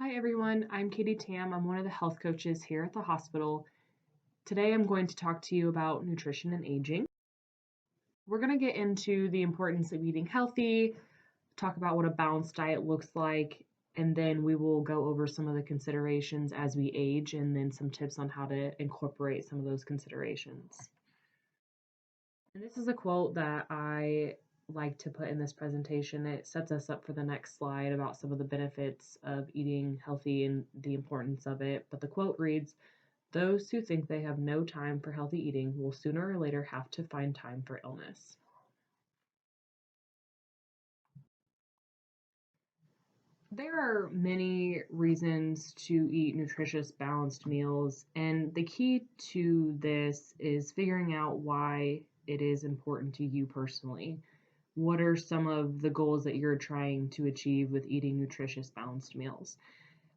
Hi everyone, I'm Katie Tam. I'm one of the health coaches here at the hospital. Today I'm going to talk to you about nutrition and aging. We're going to get into the importance of eating healthy, talk about what a balanced diet looks like, and then we will go over some of the considerations as we age and then some tips on how to incorporate some of those considerations. And this is a quote that I like to put in this presentation. It sets us up for the next slide about some of the benefits of eating healthy and the importance of it. But the quote reads, "Those who think they have no time for healthy eating will sooner or later have to find time for illness." There are many reasons to eat nutritious, balanced meals, and the key to this is figuring out why it is important to you personally. What are some of the goals that you're trying to achieve with eating nutritious, balanced meals?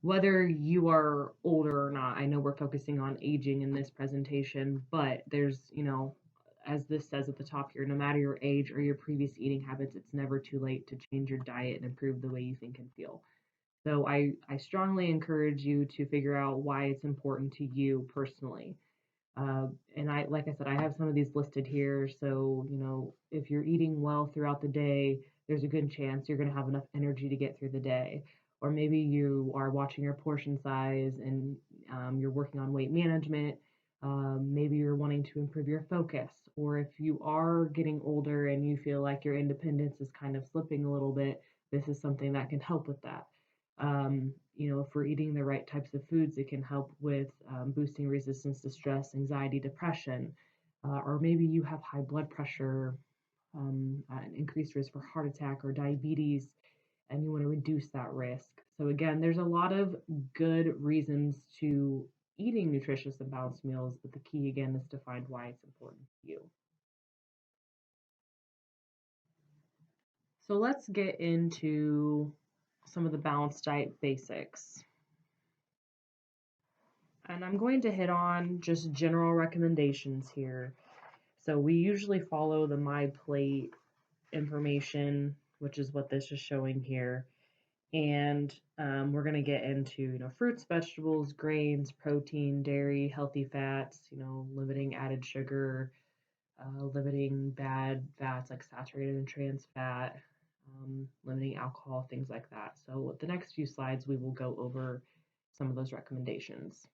Whether you are older or not, I know we're focusing on aging in this presentation, but as this says at the top here, no matter your age or your previous eating habits, it's never too late to change your diet and improve the way you think and feel. So I strongly encourage you to figure out why it's important to you personally. And like I said, I have some of these listed here. So, if you're eating well throughout the day, there's a good chance you're going to have enough energy to get through the day. Or maybe you are watching your portion size and you're working on weight management. Maybe you're wanting to improve your focus. Or if you are getting older and you feel like your independence is kind of slipping a little bit, this is something that can help with that. If we're eating the right types of foods, it can help with boosting resistance to stress, anxiety, depression, or maybe you have high blood pressure, an increased risk for heart attack or diabetes, and you want to reduce that risk. So, again, there's a lot of good reasons to eating nutritious and balanced meals, but the key, again, is to find why it's important to you. So, let's get into some of the balanced diet basics. And I'm going to hit on just general recommendations here. So we usually follow the My Plate information, which is what this is showing here. And we're going to get into, fruits, vegetables, grains, protein, dairy, healthy fats, limiting added sugar, limiting bad fats like saturated and trans fat, limiting alcohol, things like that. So the next few slides, we will go over some of those recommendations.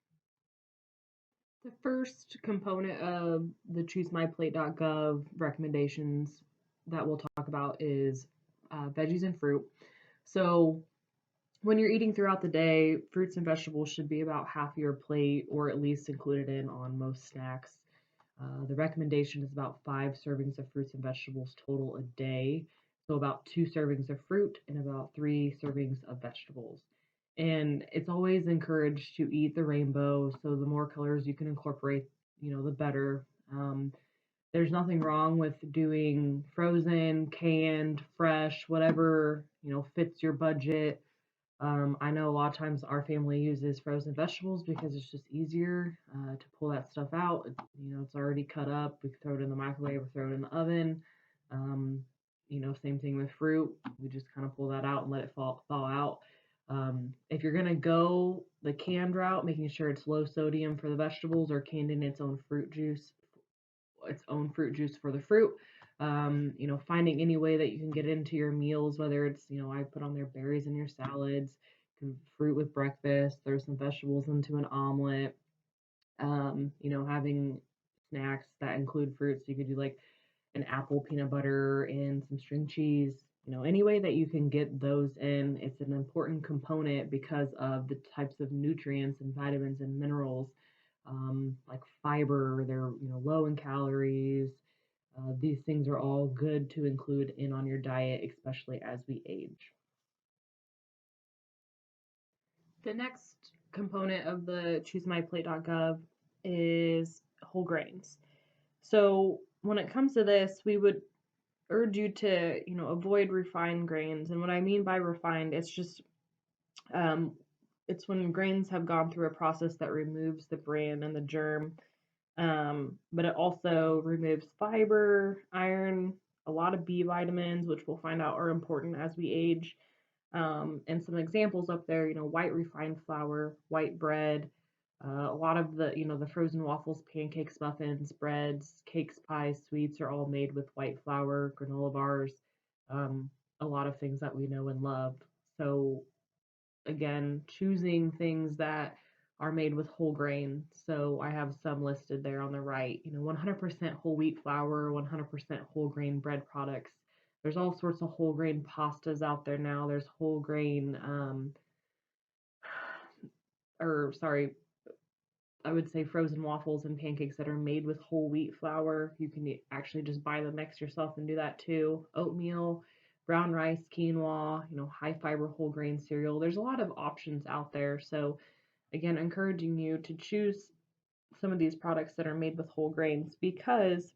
The first component of the choosemyplate.gov recommendations that we'll talk about is veggies and fruit. So, when you're eating throughout the day, fruits and vegetables should be about half your plate or at least included in on most snacks. The recommendation is about 5 servings of fruits and vegetables total a day. So, about 2 servings of fruit and about 3 servings of vegetables. And it's always encouraged to eat the rainbow. So, the more colors you can incorporate, the better. There's nothing wrong with doing frozen, canned, fresh, whatever, fits your budget. I know a lot of times our family uses frozen vegetables because it's just easier to pull that stuff out. It's already cut up. We throw it in the microwave or throw it in the oven. Um, Same thing with fruit. We just kind of pull that out and let it thaw out. If you're gonna go the canned route, making sure it's low sodium for the vegetables or canned in its own fruit juice for the fruit. Finding any way that you can get into your meals, whether it's, I put on there berries in your salads, fruit with breakfast, throw some vegetables into an omelet, having snacks that include fruits. So you could do like an apple peanut butter and some string cheese. Any way that you can get those in, it's an important component because of the types of nutrients and vitamins and minerals, like fiber. They're low in calories. These things are all good to include in on your diet, especially as we age. The next component of the choosemyplate.gov is whole grains. So when it comes to this, we would urge you to, avoid refined grains. And what I mean by refined, um, it's when grains have gone through a process that removes the bran and the germ, but it also removes fiber, iron, a lot of B vitamins, which we'll find out are important as we age. And some examples up there, white refined flour, white bread, a lot of the frozen waffles, pancakes, muffins, breads, cakes, pies, sweets are all made with white flour, granola bars, um, a lot of things that we know and love. So again, choosing things that are made with whole grain. So I have some listed there on the right, 100% whole wheat flour, 100% whole grain bread products. There's all sorts of whole grain pastas out there now. There's whole grain, or sorry, I would say frozen waffles and pancakes that are made with whole wheat flour. You can actually just buy the mix yourself and do that too. Oatmeal, brown rice, quinoa, high fiber whole grain cereal. There's a lot of options out there. So again, encouraging you to choose some of these products that are made with whole grains because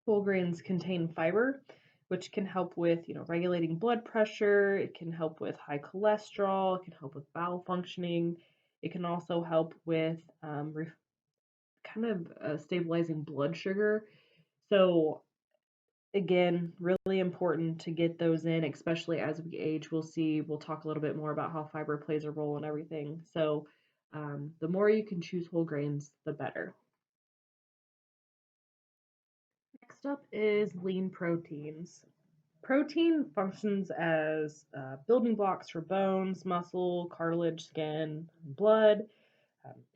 whole grains contain fiber, which can help with, regulating blood pressure. It can help with high cholesterol. It can help with bowel functioning. It can also help with kind of stabilizing blood sugar. So again, really important to get those in, especially as we age. We'll talk a little bit more about how fiber plays a role in everything. So the more you can choose whole grains, the better. Next up is lean proteins. Protein functions as building blocks for bones, muscle, cartilage, skin, blood,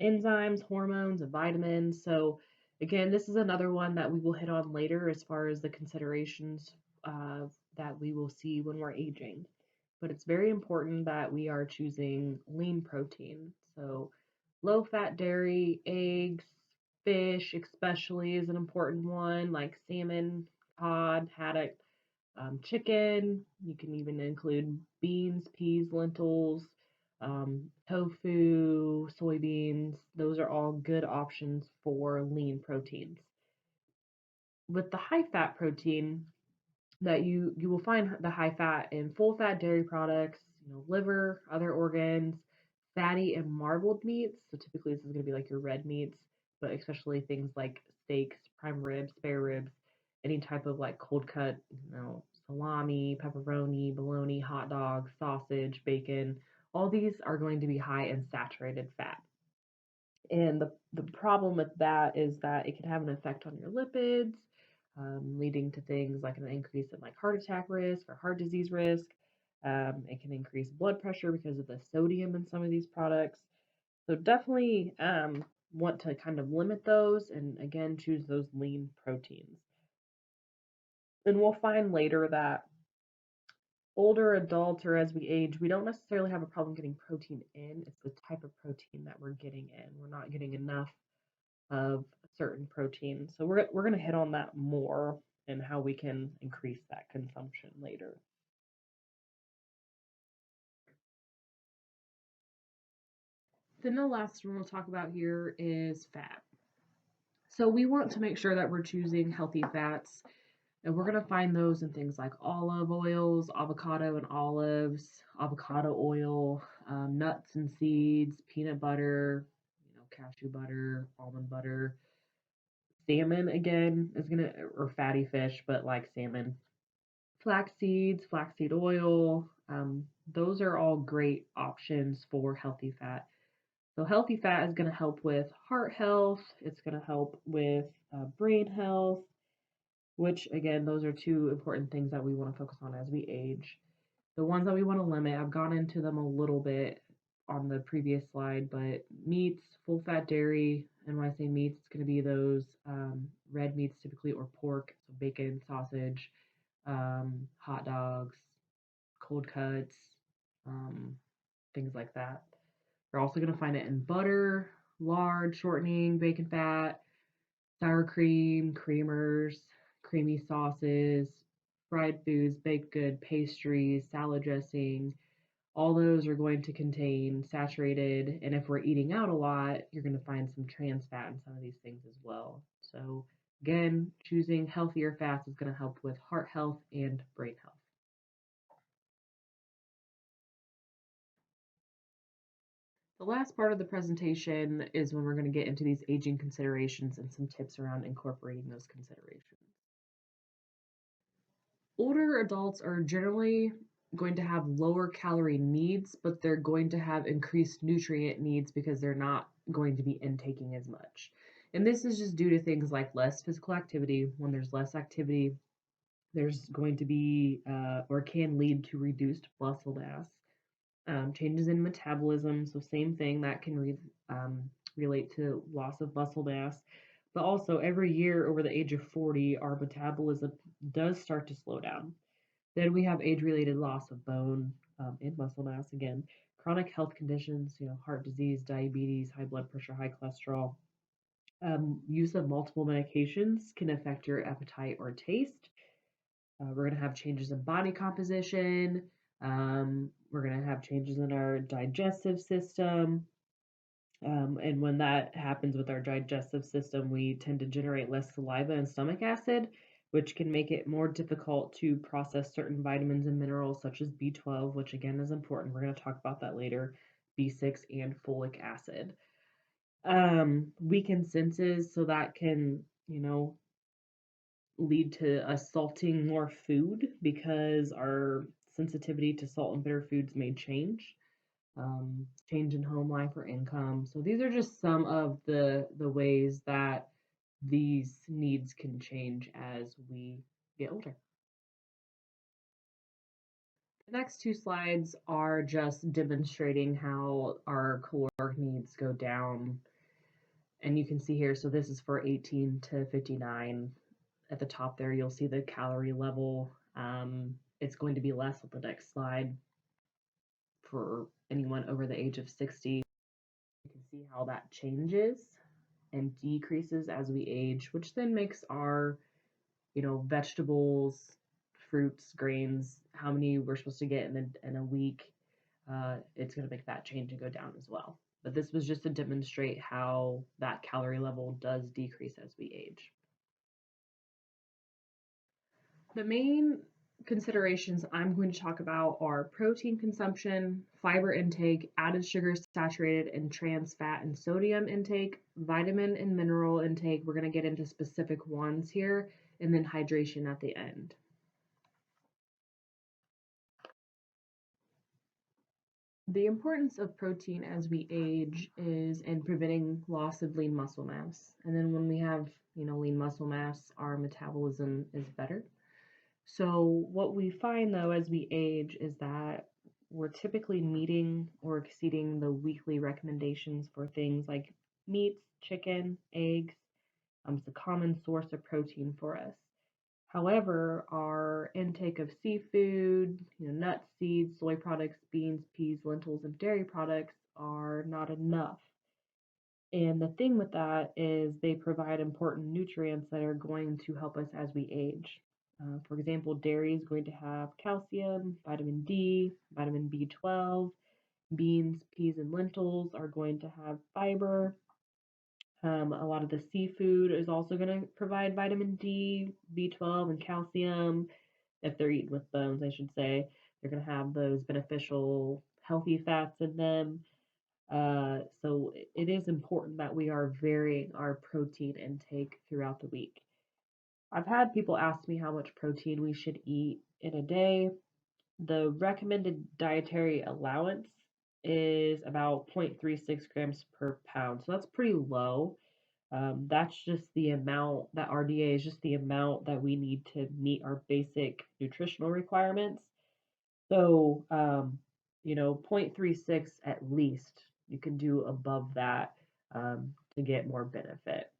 enzymes, hormones, and vitamins. So, again, this is another one that we will hit on later as far as the considerations that we will see when we're aging. But it's very important that we are choosing lean protein. So, low fat dairy, eggs, fish, especially, is an important one, like salmon, cod, haddock, chicken. You can even include beans, peas, lentils, tofu, soybeans. Those are all good options for lean proteins. With the high fat protein, that you will find the high fat in full fat dairy products, liver, other organs, fatty and marbled meats. So typically this is going to be like your red meats, but especially things like steaks, prime ribs, spare ribs, any type of like cold cut, salami, pepperoni, bologna, hot dog, sausage, bacon. All these are going to be high in saturated fat. And the problem with that is that it can have an effect on your lipids, leading to things like an increase in like heart attack risk or heart disease risk. It can increase blood pressure because of the sodium in some of these products. So definitely want to kind of limit those and again choose those lean proteins. And we'll find later that older adults or as we age, we don't necessarily have a problem getting protein in. It's the type of protein that we're getting in. We're not getting enough of a certain protein. So we're going to hit on that more and how we can increase that consumption later. Then the last one we'll talk about here is fat. So we want to make sure that we're choosing healthy fats, and we're going to find those in things like olive oils, avocado and olives, avocado oil, nuts and seeds, peanut butter, cashew butter, almond butter. Salmon again is gonna, or fatty fish, but like salmon. Flax seeds, flaxseed oil, those are all great options for healthy fat. So healthy fat is going to help with heart health. It's going to help with brain health, which again, those are two important things that we want to focus on as we age. The ones that we want to limit, I've gone into them a little bit on the previous slide, but meats, full fat dairy, and when I say meats, it's going to be those red meats typically, or pork, so bacon, sausage, hot dogs, cold cuts, um, things like that. You're also going to find it in butter, lard, shortening, bacon fat, sour cream, creamers, creamy sauces, fried foods, baked good, pastries, salad dressing. All those are going to contain saturated, and if we're eating out a lot, you're going to find some trans fat in some of these things as well. So, again, choosing healthier fats is going to help with heart health and brain health. The last part of the presentation is when we're going to get into these aging considerations and some tips around incorporating those considerations. Older adults are generally going to have lower calorie needs, but they're going to have increased nutrient needs because they're not going to be intaking as much. And this is just due to things like less physical activity. When there's less activity, there's going to be or can lead to reduced muscle mass, changes in metabolism. So, same thing that can relate to loss of muscle mass. But also, every year over the age of 40, our metabolism does start to slow down. Then we have age-related loss of bone and muscle mass again, chronic health conditions, heart disease, diabetes, high blood pressure, high cholesterol. Use of multiple medications can affect your appetite or taste. We're going to have changes in body composition. We're going to have changes in our digestive system. And when that happens with our digestive system, we tend to generate less saliva and stomach acid, which can make it more difficult to process certain vitamins and minerals such as B12, which again is important. We're going to talk about that later, B6 and folic acid. Weakened senses, so that can, lead to us salting more food because our sensitivity to salt and bitter foods may change. Change in home life or income. So these are just some of the ways that these needs can change as we get older. The next two slides are just demonstrating how our caloric needs go down. And you can see here, so this is for 18 to 59. At the top there, you'll see the calorie level. It's going to be less on the next slide for anyone over the age of 60. You can see how that changes and decreases as we age, which then makes our, vegetables, fruits, grains, how many we're supposed to get in a week, it's going to make that change and go down as well. But this was just to demonstrate how that calorie level does decrease as we age. The main considerations I'm going to talk about are protein consumption, fiber intake, added sugar, saturated and trans fat and sodium intake, vitamin and mineral intake. We're going to get into specific ones here, and then hydration at the end. The importance of protein as we age is in preventing loss of lean muscle mass. And then when we have, lean muscle mass, our metabolism is better. So what we find though as we age is that we're typically meeting or exceeding the weekly recommendations for things like meats, chicken, eggs. It's a common source of protein for us. However, our intake of seafood, nuts, seeds, soy products, beans, peas, lentils, and dairy products are not enough. And the thing with that is they provide important nutrients that are going to help us as we age. For example, dairy is going to have calcium, vitamin D, vitamin B12. Beans, peas, and lentils are going to have fiber. A lot of the seafood is also going to provide vitamin D, B12, and calcium. If they're eaten with bones, I should say, they're going to have those beneficial, healthy fats in them. So it is important that we are varying our protein intake throughout the week. I've had people ask me how much protein we should eat in a day. The recommended dietary allowance is about 0.36 grams per pound. So that's pretty low. That's just the amount that RDA is just the amount that we need to meet our basic nutritional requirements. So, 0.36 at least. You can do above that to get more benefit.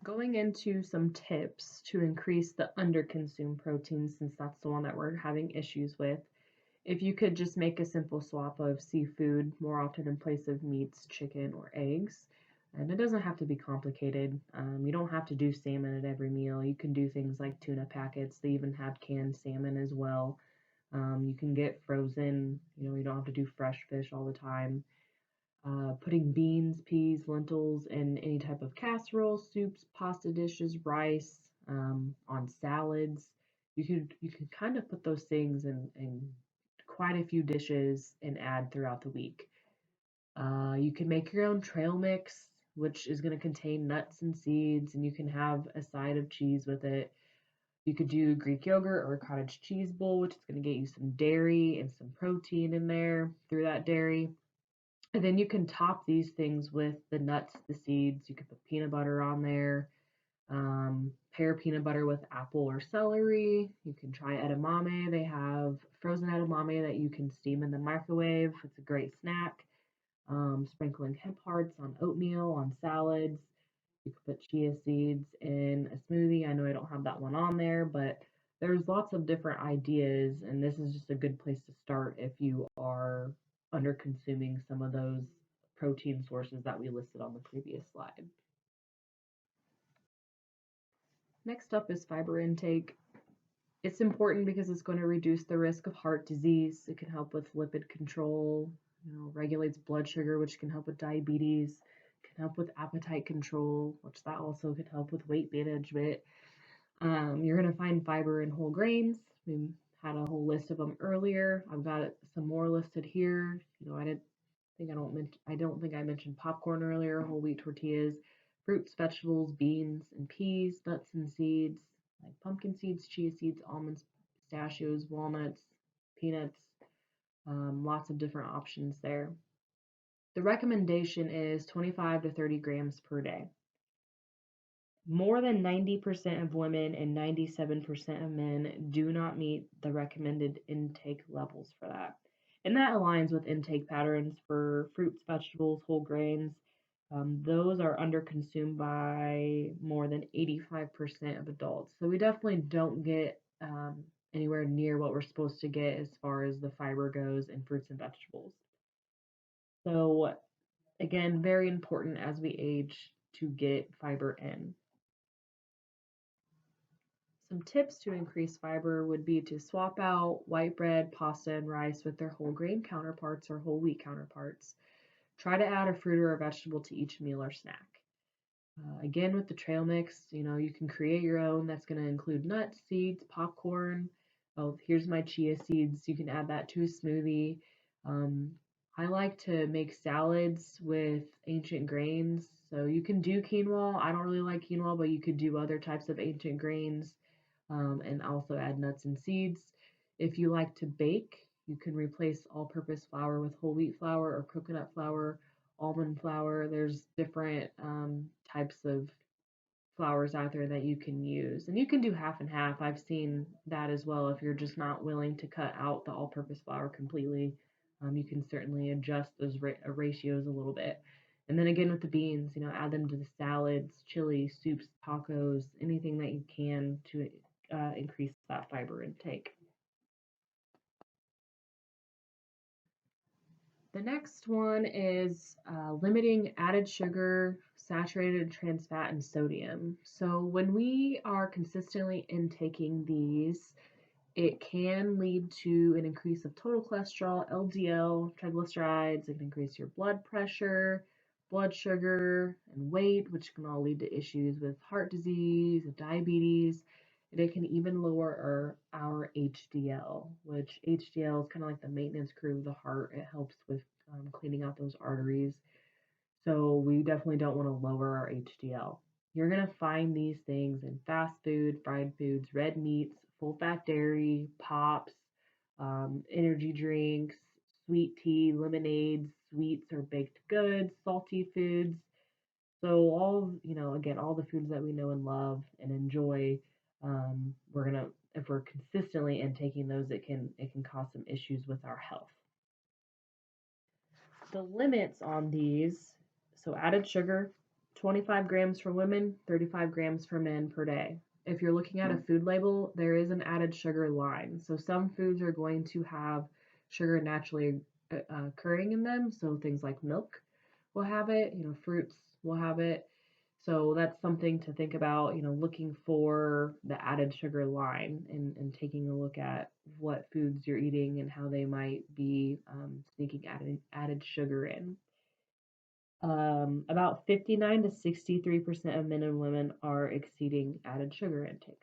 Going into some tips to increase the underconsumed protein, since that's the one that we're having issues with. If you could just make a simple swap of seafood more often in place of meats, chicken, or eggs, and it doesn't have to be complicated. You don't have to do salmon at every meal. You can do things like tuna packets. They even have canned salmon as well. You can get frozen, you don't have to do fresh fish all the time. Putting beans, peas, lentils in any type of casserole, soups, pasta dishes, rice, on salads. You could kind of put those things in quite a few dishes and add throughout the week. You can make your own trail mix. which is going to contain nuts and seeds, and you can have a side of cheese with it. You could do Greek yogurt or a cottage cheese bowl, which is going to get you some dairy and some protein in there through that dairy. And then you can top these things with the nuts, the seeds. You could put peanut butter on there, pair peanut butter with apple or celery. You can try edamame. They have frozen edamame that you can steam in the microwave. It's a great snack. Sprinkling hemp hearts on oatmeal, on salads. You could put chia seeds in a smoothie. I know I don't have that one on there, but there's lots of different ideas, and this is just a good place to start if you are under consuming some of those protein sources that we listed on the previous slide. Next up is fiber intake. It's important because it's going to reduce the risk of heart disease. It can help with lipid control, regulates blood sugar, which can help with diabetes, can help with appetite control, which that also can help with weight management. You're going to find fiber in whole grains. We had a whole list of them earlier. I've got some more listed here. I don't think I mentioned popcorn earlier, whole wheat tortillas, fruits, vegetables, beans, and peas, nuts and seeds, like pumpkin seeds, chia seeds, almonds, pistachios, walnuts, peanuts, lots of different options there. The recommendation is 25 to 30 grams per day. More than 90% of women and 97% of men do not meet the recommended intake levels for that. And that aligns with intake patterns for fruits, vegetables, whole grains. Those are underconsumed by more than 85% of adults. So we definitely don't get anywhere near what we're supposed to get as far as the fiber goes in fruits and vegetables. So, again, very important as we age to get fiber in. Some tips to increase fiber would be to swap out white bread, pasta, and rice with their whole grain counterparts or whole wheat counterparts. Try to add a fruit or a vegetable to each meal or snack. Again, with the trail mix, you can create your own. That's going to include nuts, seeds, popcorn. Oh, here's my chia seeds. You can add that to a smoothie. I like to make salads with ancient grains. So you can do quinoa. I don't really like quinoa, but you could do other types of ancient grains and also add nuts and seeds. If you like to bake, you can replace all-purpose flour with whole wheat flour or coconut flour, almond flour. There's different types of flours out there that you can use. And you can do half and half. I've seen that as well. If you're just not willing to cut out the all-purpose flour completely, you can certainly adjust those ratios a little bit. And then again with the beans, add them to the salads, chili, soups, tacos, anything that you can to increase that fiber intake. The next one is limiting added sugar, saturated trans fat, and sodium. So when we are consistently intaking these, it can lead to an increase of total cholesterol, LDL, triglycerides. It can increase your blood pressure, blood sugar, and weight, which can all lead to issues with heart disease, diabetes, and it can even lower our HDL, which HDL is kind of like the maintenance crew of the heart. It helps with cleaning out those arteries. So we definitely don't want to lower our HDL. You're going to find these things in fast food, fried foods, red meats, full fat dairy, pops, energy drinks, sweet tea, lemonades, sweets or baked goods, salty foods. So again, all the foods that we know and love and enjoy, if we're consistently intaking those, it can cause some issues with our health. The limits on these, so added sugar, 25 grams for women, 35 grams for men per day. If you're looking at a food label, there is an added sugar line. So some foods are going to have sugar naturally occurring in them. So things like milk will have it, fruits will have it. So that's something to think about, looking for the added sugar line and taking a look at what foods you're eating and how they might be sneaking added sugar in. About 59 to 63% of men and women are exceeding added sugar intake.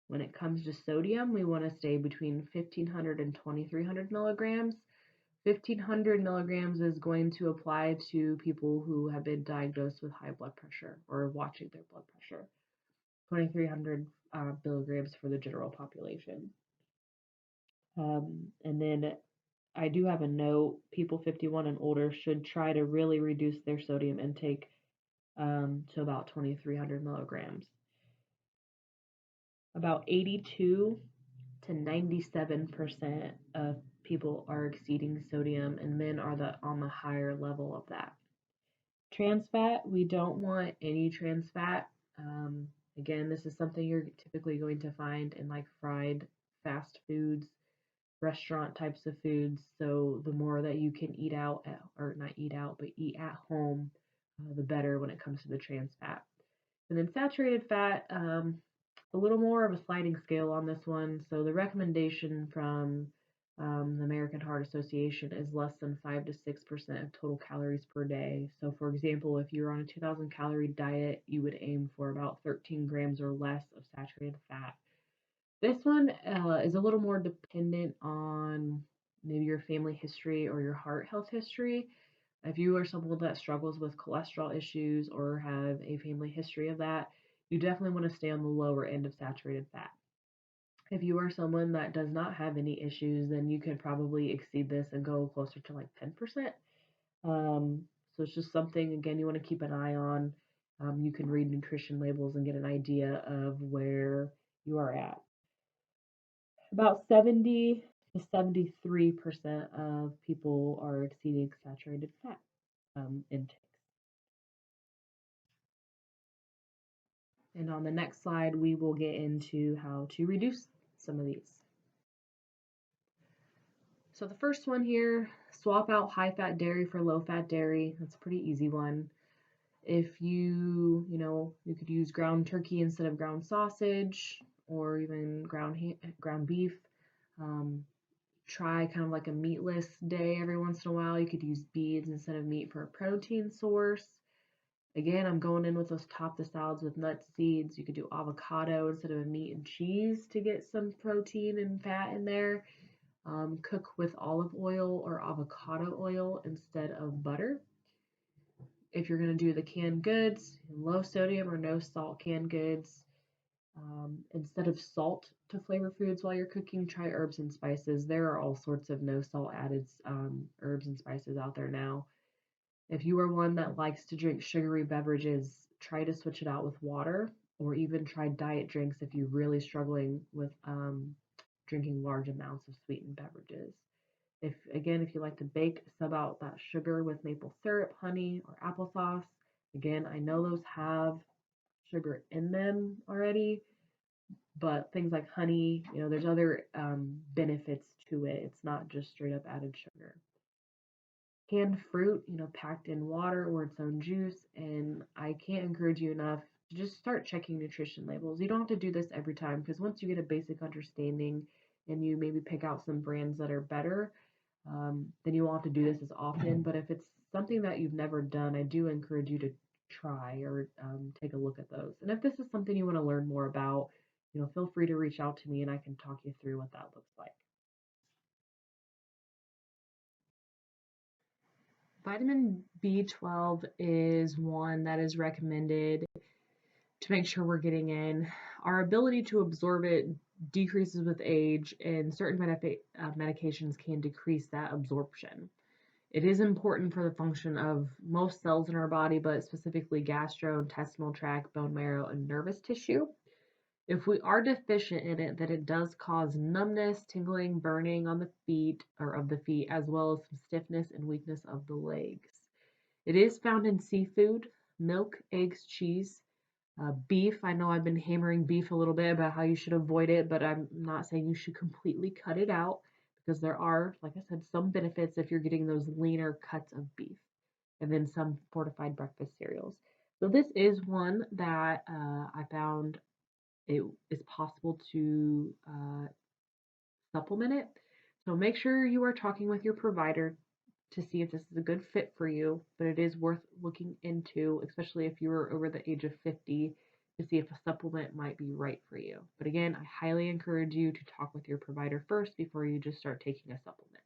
When it comes to sodium, we want to stay between 1,500 and 2,300 milligrams. 1,500 milligrams is going to apply to people who have been diagnosed with high blood pressure or watching their blood pressure. 2,300 milligrams for the general population. And then I do have a note, people 51 and older should try to really reduce their sodium intake to about 2,300 milligrams. About 82 to 97% of people are exceeding sodium, and men are on the higher level of that. Trans fat, we don't want any trans fat. Again, this is something you're typically going to find in like fried fast foods, restaurant types of foods. So the more that you can eat out, or not eat out, but eat at home, the better when it comes to the trans fat. And then saturated fat, a little more of a sliding scale on this one. So the recommendation from the American Heart Association is less than 5 to 6% of total calories per day. So, for example, if you're on a 2,000 calorie diet, you would aim for about 13 grams or less of saturated fat. This one is a little more dependent on maybe your family history or your heart health history. If you are someone that struggles with cholesterol issues or have a family history of that, you definitely want to stay on the lower end of saturated fat. If you are someone that does not have any issues, then you could probably exceed this and go closer to like 10%. So it's just something, again, you want to keep an eye on. You can read nutrition labels and get an idea of where you are at. About 70 to 73% of people are exceeding saturated fat intakes. And on the next slide, we will get into how to reduce some of these. So the first one here, swap out high-fat dairy for low-fat dairy. That's a pretty easy one. If you could use ground turkey instead of ground sausage, or even ground beef. Try kind of like a meatless day every once in a while. You could use beans instead of meat for a protein source. Again, I'm going in with those top the salads with nuts, seeds. You could do avocado instead of meat and cheese to get some protein and fat in there. Cook with olive oil or avocado oil instead of butter. If you're going to do the canned goods, low sodium or no salt canned goods, instead of salt to flavor foods while you're cooking, try herbs and spices. There are all sorts of no salt added herbs and spices out there now. If you are one that likes to drink sugary beverages, try to switch it out with water, or even try diet drinks if you're really struggling with drinking large amounts of sweetened beverages. If you like to bake, sub out that sugar with maple syrup, honey, or applesauce. Again, I know those have sugar in them already, but things like honey, there's other benefits to it. It's not just straight up added sugar. Canned fruit, packed in water or its own juice, and I can't encourage you enough to just start checking nutrition labels. You don't have to do this every time, because once you get a basic understanding and you maybe pick out some brands that are better, then you won't have to do this as often. But if it's something that you've never done, I do encourage you to try or take a look at those. And if this is something you want to learn more about, feel free to reach out to me and I can talk you through what that looks like. Vitamin B12 is one that is recommended to make sure we're getting in. Our ability to absorb it decreases with age, and certain medications can decrease that absorption. It is important for the function of most cells in our body, but specifically gastrointestinal tract, bone marrow, and nervous tissue. If we are deficient in it, then it does cause numbness, tingling, burning on the feet or of the feet, as well as some stiffness and weakness of the legs. It is found in seafood, milk, eggs, cheese, beef. I know I've been hammering beef a little bit about how you should avoid it, but I'm not saying you should completely cut it out, because there are, like I said, some benefits if you're getting those leaner cuts of beef, and then some fortified breakfast cereals. So this is one that I found it is possible to supplement it. So make sure you are talking with your provider to see if this is a good fit for you, but it is worth looking into, especially if you're over the age of 50, to see if a supplement might be right for you. But again, I highly encourage you to talk with your provider first before you just start taking a supplement.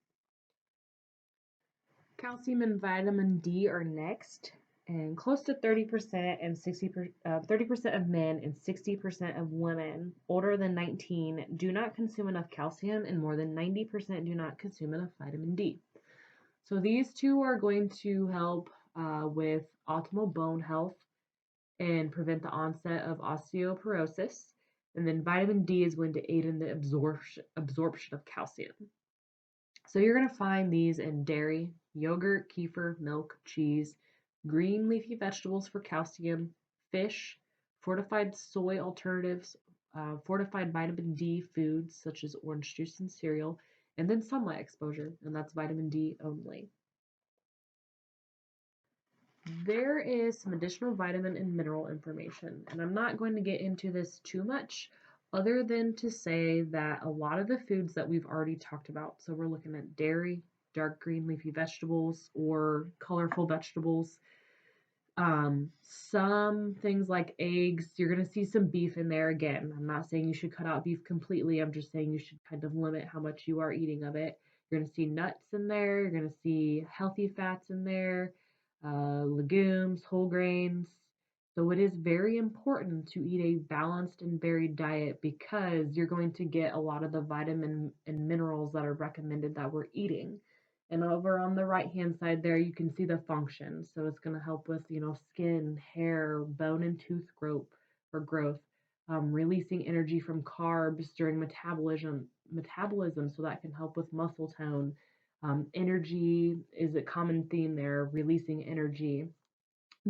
Calcium and vitamin D are next, and close to 30% and 30% of men and 60% of women older than 19 do not consume enough calcium, and more than 90% do not consume enough vitamin D. So these two are going to help with optimal bone health and prevent the onset of osteoporosis. And then vitamin D is going to aid in the absorption of calcium. So you're going to find these in dairy, yogurt, kefir, milk, cheese, green leafy vegetables for calcium, fish, fortified soy alternatives, fortified vitamin D foods such as orange juice and cereal, and then sunlight exposure, and that's vitamin D only. There is some additional vitamin and mineral information, and I'm not going to get into this too much other than to say that a lot of the foods that we've already talked about, so we're looking at dairy, dark green leafy vegetables, or colorful vegetables, some things like eggs, you're going to see some beef in there again. I'm not saying you should cut out beef completely. I'm just saying you should kind of limit how much you are eating of it. You're going to see nuts in there. You're going to see healthy fats in there, legumes, whole grains. So it is very important to eat a balanced and varied diet because you're going to get a lot of the vitamin and minerals that are recommended that we're eating. And over on the right hand side there, you can see the function. So it's going to help with, skin, hair, bone and tooth growth, releasing energy from carbs during metabolism. So that can help with muscle tone. Energy is a common theme there, releasing energy,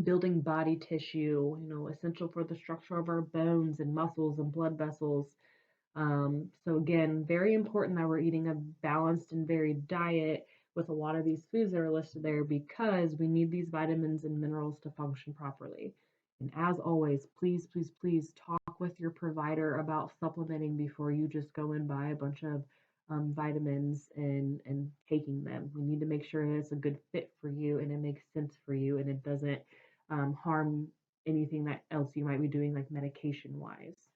building body tissue, essential for the structure of our bones and muscles and blood vessels. So again, very important that we're eating a balanced and varied diet with a lot of these foods that are listed there because we need these vitamins and minerals to function properly. And as always, please, please, please talk with your provider about supplementing before you just go and buy a bunch of vitamins and taking them. We need to make sure that it's a good fit for you and it makes sense for you and it doesn't harm anything that else you might be doing, like medication wise.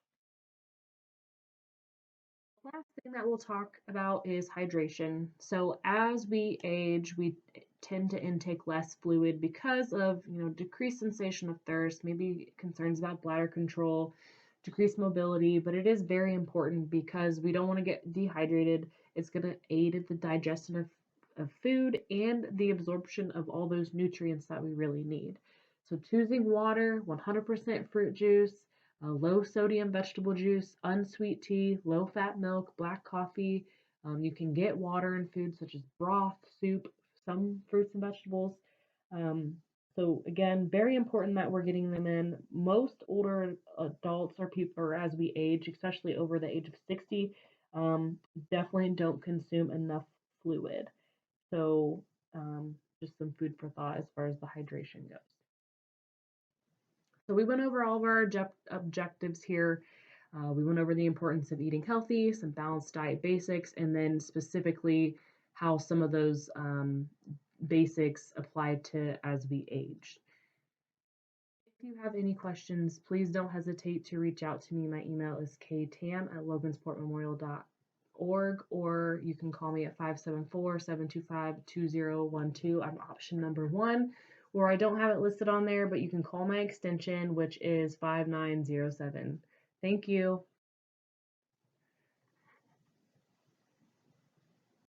Last thing that we'll talk about is hydration. So as we age, we tend to intake less fluid because of, decreased sensation of thirst, maybe concerns about bladder control, decreased mobility, but it is very important because we don't want to get dehydrated. It's going to aid in the digestion of food and the absorption of all those nutrients that we really need. So choosing water, 100% fruit juice, low sodium vegetable juice, unsweet tea, low fat milk, black coffee. You can get water in foods such as broth, soup, some fruits and vegetables. Um, so again, very important that we're getting them in. Most older adults or people, or as we age, especially over the age of 60, definitely don't consume enough fluid. So just some food for thought as far as the hydration goes. So we went over all of our objectives here. We went over the importance of eating healthy, some balanced diet basics, and then specifically how some of those basics apply to as we age. If you have any questions, please don't hesitate to reach out to me. My email is ktam@logansportmemorial.org, or you can call me at 574-725-2012. I'm option number 1, or I don't have it listed on there, but you can call my extension, which is 5907. Thank you.